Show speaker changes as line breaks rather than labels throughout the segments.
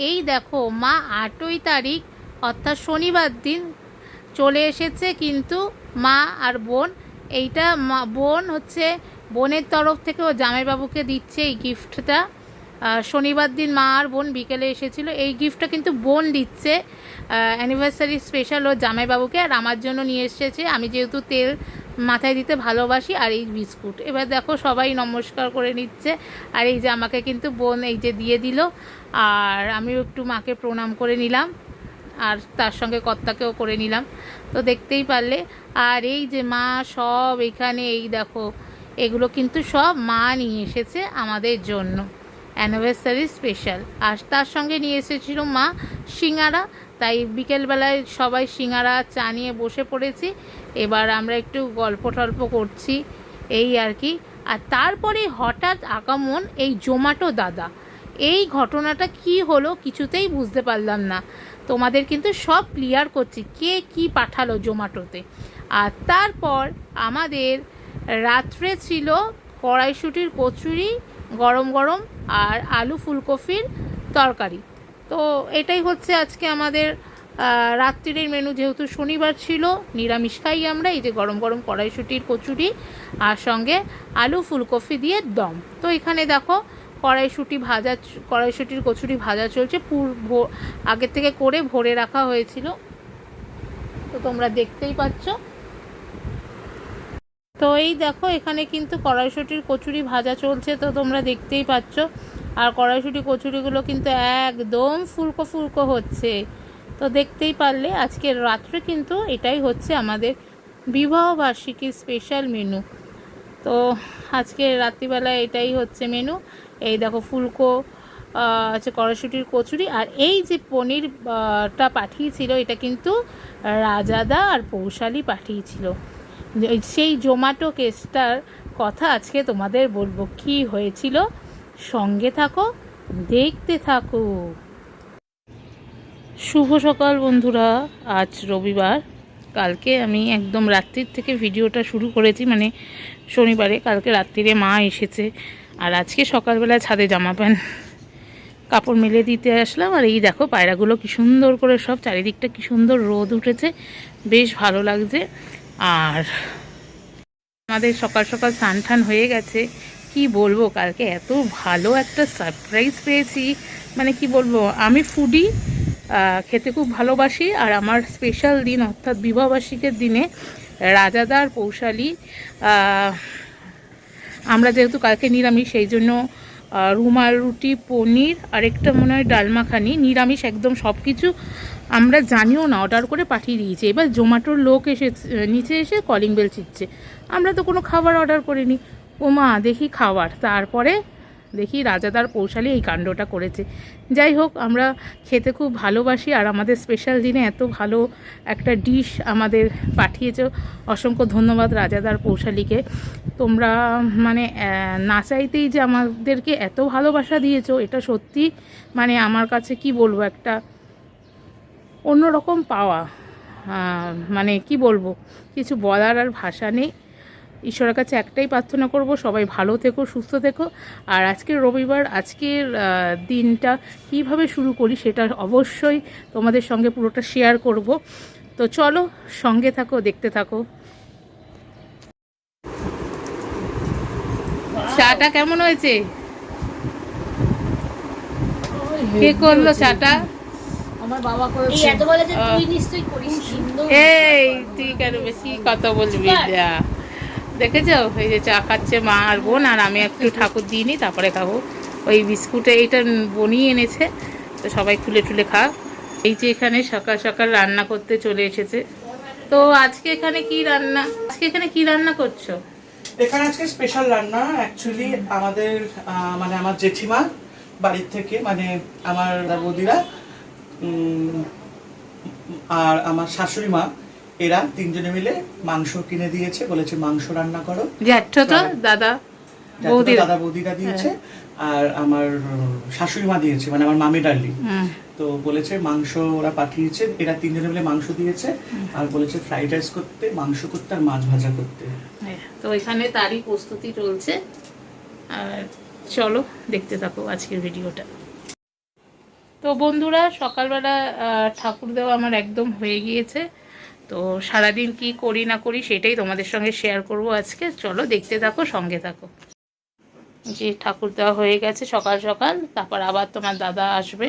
এই দেখো মা 8ই তারিখ অর্থাৎ শনিবার দিন চলে এসেছে, কিন্তু মা আর বোন এইটা বোন হচ্ছে বোনের তরফ থেকে ও জামাইবাবুকে দিচ্ছে এই গিফটটা। শনিবার দিন মা আর বোন বিকেলে এসেছিল, এই গিফটটা কিন্তু বোন দিচ্ছে অ্যানিভার্সারি স্পেশাল ও জামাইবাবুকে, আর আমার জন্য নিয়ে এসেছে। আমি যেহেতু তেল মাথায় দিতে ভালোবাসি, আর এই বিস্কুট। এবার দেখো সবাই নমস্কার করে নিচ্ছে, আর এই যে আমাকে কিন্তু বোন এই যে দিয়ে দিল, আর আমিও একটু মাকে প্রণাম করে নিলাম, আর তার সঙ্গে কর্তাকেও করে নিলাম, তো দেখতেই পারলে। আর এই যে মা সব এখানে এই দেখো এগুলো কিন্তু সব মা নিয়ে এসেছে আমাদের জন্য অ্যানিভার্সারি স্পেশাল। আর তার সঙ্গে নিয়ে এসেছিল মা সিঙ্গারা, তাই বিকেলবেলায় সবাই সিঙ্গারা চা নিয়ে বসে পড়েছি। এবার আমরা একটু গল্প টল্প করছি এই আর কি। আর তারপরে হঠাৎ আগমন এই জোম্যাটো দাদা। এই ঘটনাটা কি হলো কিছুতেই বুঝতে পারলাম না, তোমাদের কিন্তু সব ক্লিয়ার করছি কে কি পাঠালো জোম্যাটোতে। আর তারপর আমাদের রাত্রে ছিল কড়াইশুঁটির কচুরি গরম গরম আর আলু ফুলকপির তরকারি। তো এটাই হচ্ছে আজকে আমাদের রাত্রির মেনু। যেহেতু শনিবার ছিল, নিরামিষ খাই আমরা। এই যে গরম গরম কড়াইশুঁটির কচুরি আর সঙ্গে আলু ফুলকপি দিয়ে দম। তো এখানে দেখো কড়াইশুঁটির কচুরি ভাজা চলছে, আগের থেকে করে ভরে রাখা হয়েছিল, তো তোমরা দেখতেই পাচ্ছ। তো এই দেখো এখানে কিন্তু কড়াইশুঁটির কচুরি ভাজা চলছে, তো তোমরা দেখতেই পাচ্ছ। আর কড়াইশুঁটি কচুরিগুলো কিন্তু একদম ফুলকো ফুলকো হচ্ছে, তো দেখতেই পারলে। আজকের রাত্রে কিন্তু এটাই হচ্ছে আমাদের বিবাহবার্ষিকীর স্পেশাল মেনু। তো আজকে রাত্রিবেলায় এটাই হচ্ছে মেনু। এই দেখো ফুলকো আছে কড়াইশুঁটির কচুরি, আর এই যে পনিরটা পাঠিয়েছিল এটা কিন্তু রাজাদা আর পৌশালী পাঠিয়েছিল। সেই জোম্যাটো কেসটার কথা আজকে তোমাদের বলবো কি হয়েছিল, সঙ্গে থাকো, দেখতে থাকো। শুভ সকাল বন্ধুরা, আজ রবিবার। কালকে আমি একদম রাত্রির থেকে ভিডিওটা শুরু করেছি, মানে শনিবারে। কালকে রাত্রিরে মা এসেছে, আর আজকে সকালবেলা ছাদে জামা প্যান্ট কাপড় মেলে দিতে আসলাম। আর এই দেখো পায়রাগুলো কি সুন্দর করে সব চারিদিকটা কি সুন্দর রোদ উঠেছে, বেশ ভালো লাগছে। আর আমাদের সকাল সকাল স্নান টান হয়ে গেছে। কি বলবো, কালকে এত ভালো একটা সারপ্রাইজ পেয়েছি, মানে কি বলবো। আমি ফুডি, খেতে খুব ভালোবাসি, আর আমার স্পেশাল দিন অর্থাৎ বিবাহবার্ষিকের দিনে রাজাদার পৌশালী, আমরা যেহেতু কালকে নিরামিষ সেই জন্য রুমাল রুটি, পনির, আরেকটা মনে হয় ডাল মাখানি, নিরামিষ একদম সব কিছু আমরা জানিও না, অর্ডার করে পাঠিয়ে দিয়েছি। এবার জোম্যাটোর লোক এসে নিচে এসে কলিং বেল চিটছে, আমরা তো কোনো খাবার অর্ডার করিনি। ওমা দেখি খাবার, তারপরে দেখি রাজাদার পৌশালী এই কাণ্ডটা করেছে। যাই হোক, আমরা খেতে খুব ভালোবাসি, আর আমাদের স্পেশাল দিনে এত ভালো একটা ডিশ আমাদের পাঠিয়েছে। অসংখ্য ধন্যবাদ রাজাদার পৌশালীকে। তোমরা মানে না চাইতেই যে আমাদেরকে এত ভালোবাসা দিয়েছো, এটা সত্যি মানে আমার কাছে কি বলবো, একটা অন্যরকম পাওয়া। মানে কি বলবো, কিছু বলার আর ভাষা নেই। ঈশ্বরের কাছে একটাই প্রার্থনা করব, সবাই ভালো থেকো, সুস্থ থেকো। আর আজকের রবিবার, আজকের দিনটা কিভাবে শুরু করি সেটা অবশ্যই তোমাদের সঙ্গে পুরোটা শেয়ার করব। তো চলো সঙ্গে থাকো, দেখতে থাকো। চাটা কেমন হয়েছে? কে করলো চাটা?
আমার বাবা করেছে। এত বলে যে তুই নিশ্চয়ই করিস।
এই তুই কেন বেশি কথা বলবি? যা দেখেছো, এই যে চা খাচ্ছে মা আর বোন, আর আমি একটু ঠাকুর দিইনি, তারপরে খাবো। ওই বিস্কুটে এইটা বনিয়ে এনেছে, তো সবাই খুলে টুলে খা। এই যে এখানে সকাল সকাল রান্না করতে চলে এসেছে। তো আজকে এখানে কি রান্না করছো?
এখানে আজকে স্পেশাল রান্না অ্যাকচুয়ালি আমাদের মানে আমার জেঠিমা বাড়ির থেকে, মানে আমার বৌদিরা আর আমার শাশুড়ি মা, এরা তিনজনে মিলে মাংস কিনে দিয়েছে, বলেছে মাংস রান্না করো।
দাদা
বৌদিরা দিয়েছে, আর আমার শাশুড়ি মা দিয়েছে, মানে আমার মামি ডার্লি। তো বলেছে মাংস ওরা পাঠিয়েছে, এরা তিনজনে মিলে মাংস দিয়েছে, আর বলেছে ফ্রাইড রাইস করতে, মাংস করতে, আর মাছ ভাজা করতে।
তো এখানে তারই প্রস্তুতি চলছে, আর চলো দেখতে থাকো আজকের ভিডিওটা। তো বন্ধুরা সকালবেলা ঠাকুর দেওয়া আমার একদম হয়ে গিয়েছে। তো সারাদিন কি করি না করি সেটাই তোমাদের সঙ্গে শেয়ার করব আজকে। চলো দেখতে থাকো, সঙ্গে থাকো। যে ঠাকুর দেওয়া হয়ে গেছে সকাল সকাল, তারপর আবার তোমার দাদা আসবে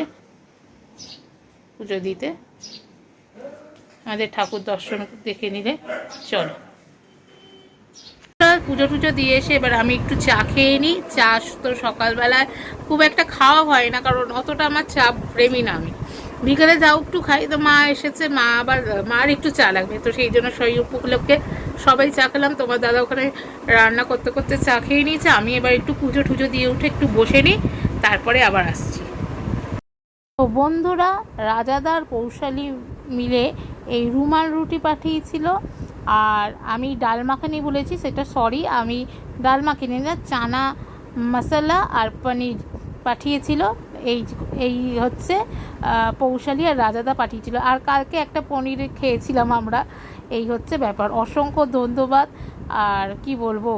পুজো দিতে। আমাদের ঠাকুর দর্শন দেখে নিলে চলো। পুজো টুজো দিয়ে এসে এবার আমি একটু চা খেয়ে নিই। চা তো সকালবেলায় খুব একটা খাওয়া হয় না, কারণ অতটা আমার চা প্রেমী না আমি। বিকেলে যাও একটু খাই। তো মা এসেছে, মা আবার মার একটু চা লাগবে, তো সেই জন্য সেই উপলক্ষে সবাই চা খেলাম। তোমার দাদা ওখানে রান্না করতে করতে চা খেয়ে নিয়েছে। আমি এবার একটু পুজো টুজো দিয়ে উঠে একটু বসে নিই, তারপরে আবার আসছি। তো বন্ধুরা, রাজাদার পৌশালী মিলে এই রুমাল রুটি পাঠিয়েছিল, আর আমি ডাল মাখানি বলেছি, সেটা সরি, আমি ডাল মাখানি না, চানা মশলা আর পনির পাঠিয়েছিল। এই হচ্ছে পৌশালী আর রাজাদা পাঠিয়েছিল। আর কালকে একটা পনির খেয়েছিলাম আমরা। এই হচ্ছে ব্যাপার। অসংখ্য ধন্যবাদ। আর কি বলবো,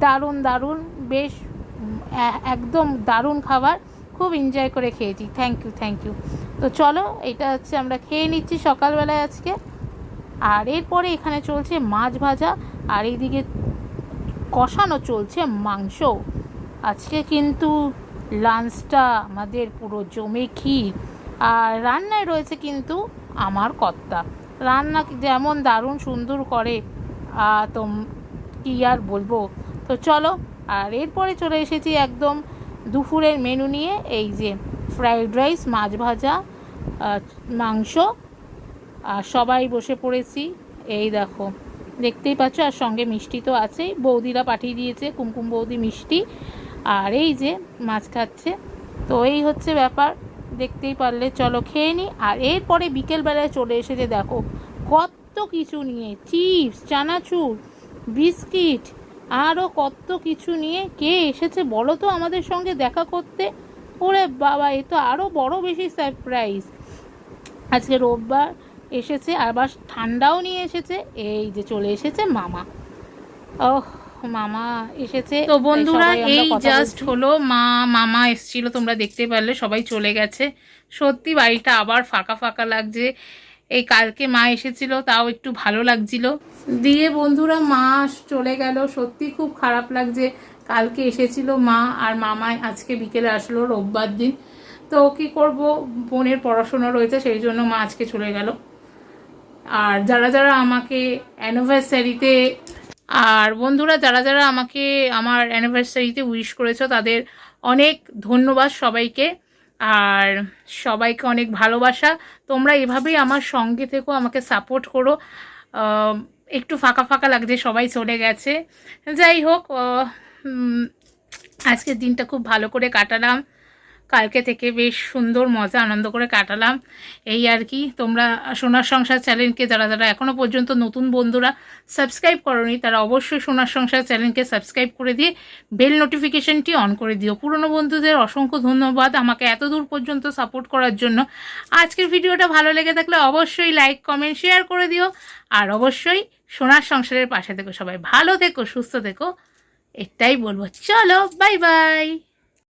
দারুণ দারুণ, বেশ একদম দারুণ খাবার, খুব এনজয় করে খেয়েছি। Thank you. তো চলো, এটা হচ্ছে আমরা খেয়ে নিচ্ছি সকালবেলায় আজকে। আর এরপরে এখানে চলছে মাছ ভাজা, আর এইদিকে কষানো চলছে মাংস। আজকে কিন্তু লাঞ্চটা আমাদের পুরো জমে ক্ষীর। আর রান্নায় রয়েছে কিন্তু আমার কর্তা। রান্না যেমন দারুণ সুন্দর করে, তো কী আর বলবো। তো চলো, আর এরপরে চলে এসেছি একদম দুপুরের মেনু নিয়ে। এই যে ফ্রাইড রাইস, মাছ ভাজা, মাংস, আর সবাই বসে পড়েছি। এই দেখো, দেখতেই পাচ্ছ। আর সঙ্গে মিষ্টি তো আছেই, বৌদিরা পাঠিয়ে দিয়েছে, কুমকুম বৌদি মিষ্টি। আর এই যে মাছ খাচ্ছে। তো এই হচ্ছে ব্যাপার, দেখতেই পারলে। চলো খেয়ে নিই। আর এরপরে বিকেলবেলায় চলে এসেছে দেখো কত কিছু নিয়ে, চিপস, চানাচুর, বিস্কিট, আরও কত কিছু নিয়ে। কে এসেছে বলো তো আমাদের সঙ্গে দেখা করতে? ওরে বাবা, এ তো আরও বড় বেশি সারপ্রাইজ। আজকে রোববার এসেছে, আবার ঠান্ডাও নিয়ে এসেছে। এই যে চলে এসেছে মামা। ওহ, মামা এসেছে। তো বন্ধুরা, এই জাস্ট হলো মামা এসেছিল, তোমরা দেখতে পারলে। সবাই চলে গেছে। সত্যি বাড়িটা আবার ফাঁকা ফাঁকা লাগছে। এই কালকে মা এসেছিল, তাও একটু ভালো লাগছিল। দিয়ে বন্ধুরা মা চলে গেল, সত্যি খুব খারাপ লাগছে। কালকে এসেছিল মা, আর মামা আজকে বিকেলে আসলো, রোববার দিন। তো কি করব, বোনের পড়াশোনা রয়েছে, সেই জন্য মা আজকে চলে গেল। আর যারা আমাকে অ্যানিভার্সারিতে, আর বন্ধুরা যারা আমাকে আমার অ্যানিভার্সারিতে উইশ করেছো, তাদের অনেক ধন্যবাদ সবাইকে। আর সবাইকে অনেক ভালোবাসা। তোমরা এভাবেই আমার সঙ্গে থেকো, আমাকে সাপোর্ট করো। একটু ফাঁকা ফাঁকা লাগছে, সবাই চলে গেছে। যাই হোক, আজকের দিনটা খুব ভালো করে কাটালাম। কালকে থেকে বেশ সুন্দর মজা আনন্দ করে কাটালাম, এই আর কি। তোমরা সোনার সংসার চ্যানেলকে যারা এখনও পর্যন্ত নতুন বন্ধুরা সাবস্ক্রাইব করোনি, তারা অবশ্যই সোনার সংসার চ্যানেলকে সাবস্ক্রাইব করে দিয়ে বেল নোটিফিকেশনটি অন করে দিও। পুরনো বন্ধুদের অসংখ্য ধন্যবাদ আমাকে এত দূর পর্যন্ত সাপোর্ট করার জন্য। আজকের ভিডিওটা ভালো লেগে থাকলে অবশ্যই লাইক, কমেন্ট, শেয়ার করে দিও। আর অবশ্যই সোনার সংসারের পাশে থেকো। সবাই ভালো থেকো, সুস্থ থেকো, এটাই বলবো। চলো, বাই বাই।